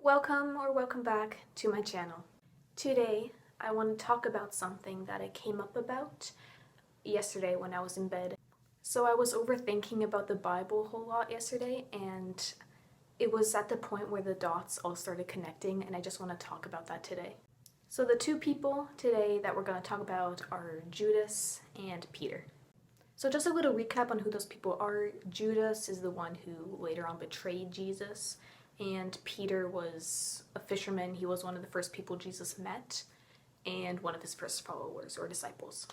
Welcome back to my channel. Today, I want to talk about something that I came up about yesterday when I was in bed. So I was overthinking about the Bible a whole lot yesterday, and it was at the point where the dots all started connecting, and I just want to talk about that today. So the two people today that we're going to talk about are Judas and Peter. So just a little recap on who those people are. Judas is the one who later on betrayed Jesus, and Peter was a fisherman. He was one of the first people Jesus met and one of his first followers or disciples.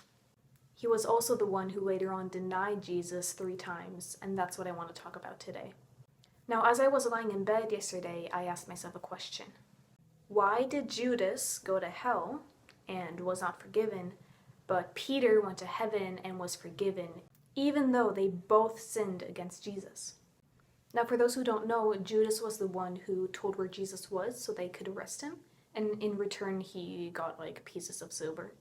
He was also the one who later on denied Jesus 3 times, and that's what I want to talk about today. Now, as I was lying in bed yesterday, I asked myself a question. Why did Judas go to hell and was not forgiven, but Peter went to heaven and was forgiven, even though they both sinned against Jesus? Now, for those who don't know, Judas was the one who told where Jesus was so they could arrest him, and in return he got pieces of silver.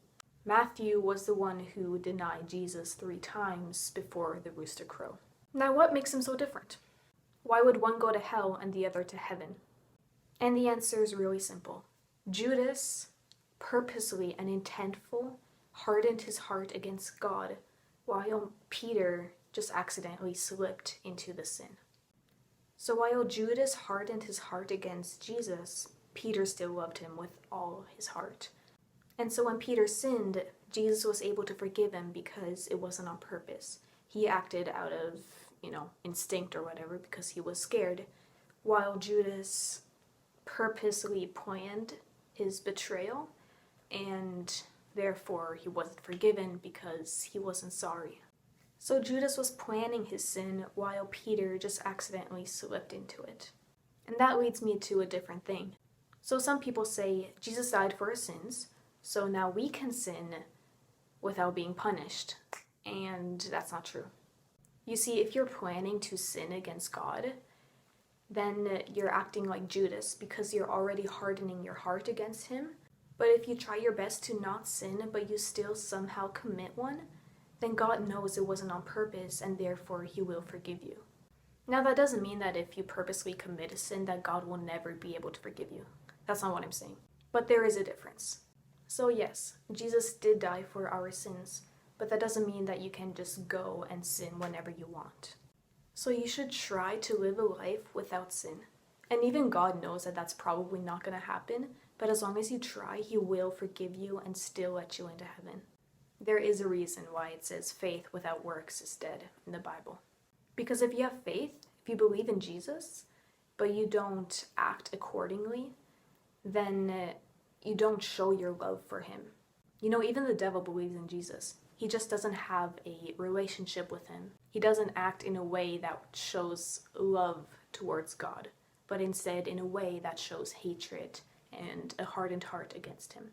Matthew was the one who denied Jesus 3 times before the rooster crowed. Now, what makes him so different? Why would one go to hell and the other to heaven? And the answer is really simple. Judas purposely and intentful hardened his heart against God, while Peter just accidentally slipped into the sin. So while Judas hardened his heart against Jesus, Peter still loved him with all his heart. And so when Peter sinned, Jesus was able to forgive him because it wasn't on purpose. He acted out of, instinct or whatever because he was scared, while Judas purposely planned his betrayal, and therefore he wasn't forgiven because he wasn't sorry. So Judas was planning his sin while Peter just accidentally slipped into it. And that leads me to a different thing. So some people say Jesus died for our sins, so now we can sin without being punished. And that's not true. You see, if you're planning to sin against God, then you're acting like Judas because you're already hardening your heart against him. But if you try your best to not sin, but you still somehow commit one, then God knows it wasn't on purpose, and therefore he will forgive you. Now, that doesn't mean that if you purposely commit a sin that God will never be able to forgive you. That's not what I'm saying. But there is a difference. So yes, Jesus did die for our sins, but that doesn't mean that you can just go and sin whenever you want. So you should try to live a life without sin. And even God knows that that's probably not going to happen, but as long as you try, he will forgive you and still let you into heaven. There is a reason why it says faith without works is dead in the Bible. Because if you have faith, if you believe in Jesus, but you don't act accordingly, then you don't show your love for him. Even the devil believes in Jesus. He just doesn't have a relationship with him. He doesn't act in a way that shows love towards God, but instead in a way that shows hatred and a hardened heart against him.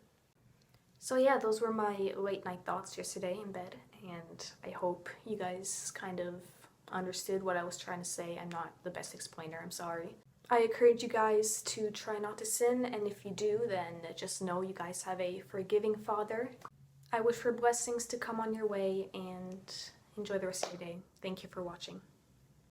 So yeah, those were my late night thoughts yesterday in bed, and I hope you guys kind of understood what I was trying to say. I'm not the best explainer, I'm sorry. I encourage you guys to try not to sin, and if you do, then just know you guys have a forgiving Father. I wish for blessings to come on your way, and enjoy the rest of your day. Thank you for watching.